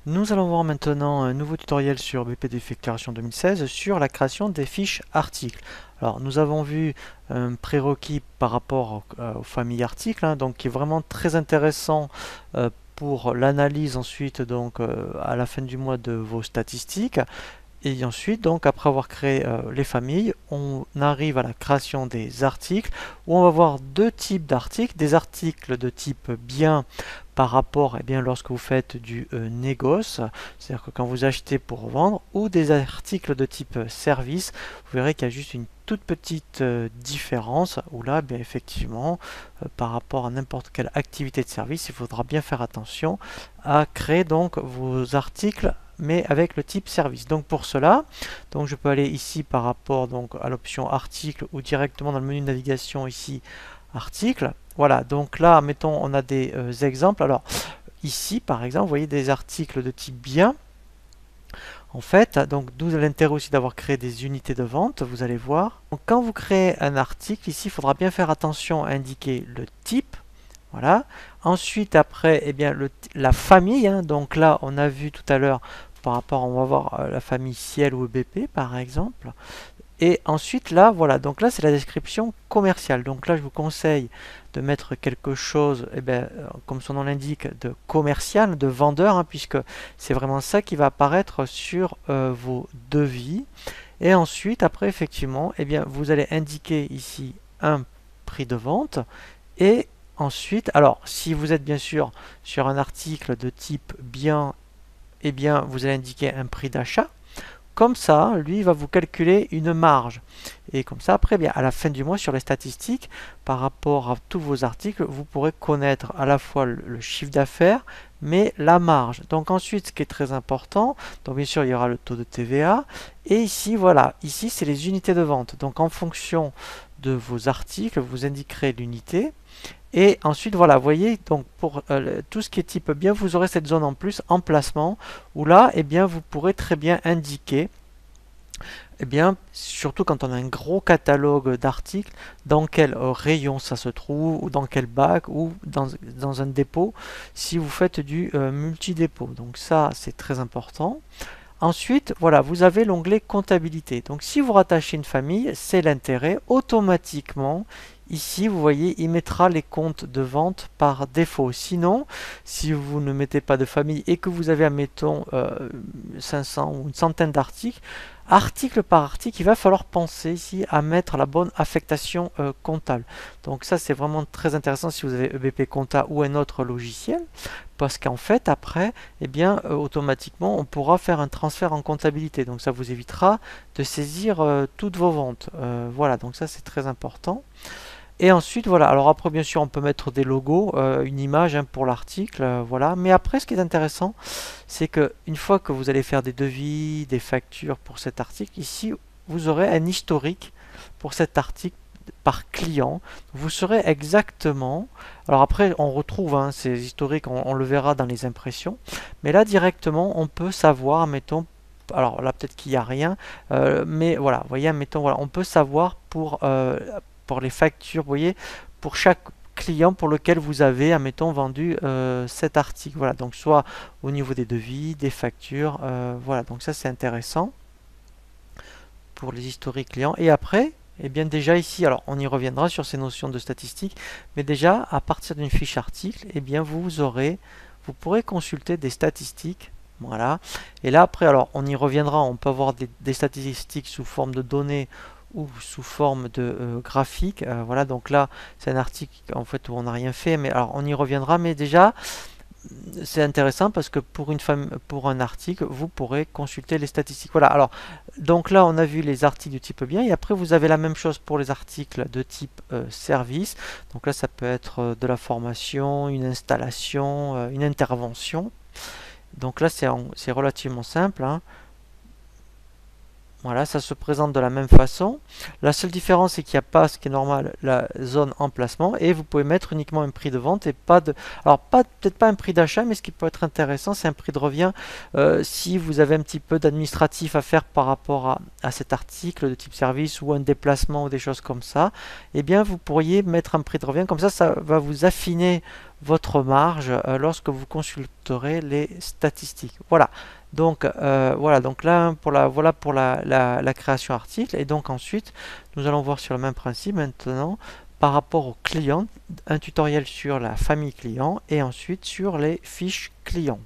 Nous allons voir maintenant un nouveau tutoriel sur BP Défacturation 2016 sur la création des fiches articles. Alors nous avons vu un prérequis par rapport aux familles articles, donc qui est vraiment très intéressant pour l'analyse ensuite à la fin du mois de vos statistiques. Et ensuite, donc, après avoir créé les familles, on arrive à la création des articles, où on va voir deux types d'articles. Des articles de type bien par rapport, eh bien, lorsque vous faites du négoce, c'est-à-dire que quand vous achetez pour vendre, ou des articles de type service. Vous verrez qu'il y a juste une toute petite différence, où là, bien, effectivement, par rapport à n'importe quelle activité de service, il faudra bien faire attention à créer donc vos articles mais avec le type service. Donc pour cela, donc je peux aller ici par rapport donc à l'option article ou directement dans le menu de navigation ici article. Voilà, donc là mettons on a des exemples. Alors ici par exemple, vous voyez des articles de type bien. En fait, donc d'où l'intérêt aussi d'avoir créé des unités de vente, vous allez voir. Donc quand vous créez un article, ici il faudra bien faire attention à indiquer le type. Voilà. Ensuite, après, eh bien, la famille. Donc là, on a vu tout à l'heure par rapport, on va voir la famille Ciel ou EBP par exemple. Et ensuite, là, voilà. Donc là, c'est la description commerciale. Donc là, je vous conseille de mettre quelque chose, eh bien, comme son nom l'indique, de commercial, de vendeur, puisque c'est vraiment ça qui va apparaître sur vos devis. Et ensuite, après, effectivement, eh bien, vous allez indiquer ici un prix de vente et ensuite, alors si vous êtes bien sûr sur un article de type bien, eh bien vous allez indiquer un prix d'achat. Comme ça, lui va vous calculer une marge. Et comme ça, après, bien, à la fin du mois, sur les statistiques, par rapport à tous vos articles, vous pourrez connaître à la fois le chiffre d'affaires, mais la marge. Donc ensuite, ce qui est très important, donc bien sûr, il y aura le taux de TVA. Et ici, voilà, ici, c'est les unités de vente. Donc en fonction de vos articles, vous indiquerez l'unité. Et ensuite, voilà, vous voyez, donc pour tout ce qui est type bien, vous aurez cette zone en plus, emplacement, où là, eh bien, vous pourrez très bien indiquer, eh bien, surtout quand on a un gros catalogue d'articles, dans quel rayon ça se trouve, ou dans quel bac, ou dans un dépôt, si vous faites du multi-dépôt. Donc ça, c'est très important. Ensuite, voilà, vous avez l'onglet comptabilité. Donc si vous rattachez une famille, c'est l'intérêt. Automatiquement, ici, vous voyez, il mettra les comptes de vente par défaut. Sinon, si vous ne mettez pas de famille et que vous avez, admettons, 500 ou une centaine d'articles, article par article, il va falloir penser ici à mettre la bonne affectation comptable. Donc ça, c'est vraiment très intéressant si vous avez EBP Compta ou un autre logiciel, parce qu'en fait, après, eh bien, automatiquement, on pourra faire un transfert en comptabilité. Donc ça vous évitera de saisir toutes vos ventes. Voilà, donc ça, c'est très important. Et ensuite, voilà, alors après, bien sûr, on peut mettre des logos, une image pour l'article, voilà. Mais après, ce qui est intéressant, c'est que une fois que vous allez faire des devis, des factures pour cet article, ici, vous aurez un historique pour cet article par client. Vous saurez exactement, alors après, on retrouve ces historiques, on le verra dans les impressions, mais là, directement, on peut savoir, mettons, alors là, peut-être qu'il n'y a rien, mais voilà, vous voyez, mettons, voilà, on peut savoir pour les factures, vous voyez, pour chaque client pour lequel vous avez, admettons, vendu cet article. Voilà, donc soit au niveau des devis, des factures, voilà, donc ça c'est intéressant pour les historiques clients. Et après, eh bien déjà ici, alors on y reviendra sur ces notions de statistiques, mais déjà à partir d'une fiche article, eh bien vous pourrez consulter des statistiques. Voilà. Et là après, alors on y reviendra, on peut avoir des statistiques sous forme de données ou sous forme de graphique. Voilà, donc là c'est un article en fait où on n'a rien fait, mais alors on y reviendra. Mais déjà c'est intéressant parce que pour un article, vous pourrez consulter les statistiques. Voilà, alors donc là on a vu les articles de type bien et après vous avez la même chose pour les articles de type service. Donc là ça peut être de la formation, une installation, une intervention. Donc là c'est relativement simple. Voilà, ça se présente de la même façon. La seule différence, c'est qu'il n'y a pas, ce qui est normal, la zone emplacement. Et vous pouvez mettre uniquement un prix de vente et pas de... Alors, peut-être pas un prix d'achat, mais ce qui peut être intéressant, c'est un prix de revient. Si vous avez un petit peu d'administratif à faire par rapport à cet article de type service ou un déplacement ou des choses comme ça, eh bien, vous pourriez mettre un prix de revient. Comme ça va vous affiner votre marge lorsque vous consulterez les statistiques. Voilà. Donc voilà, donc là pour voilà pour la création article. Et donc ensuite, nous allons voir sur le même principe maintenant par rapport au client, un tutoriel sur la famille client et ensuite sur les fiches clients.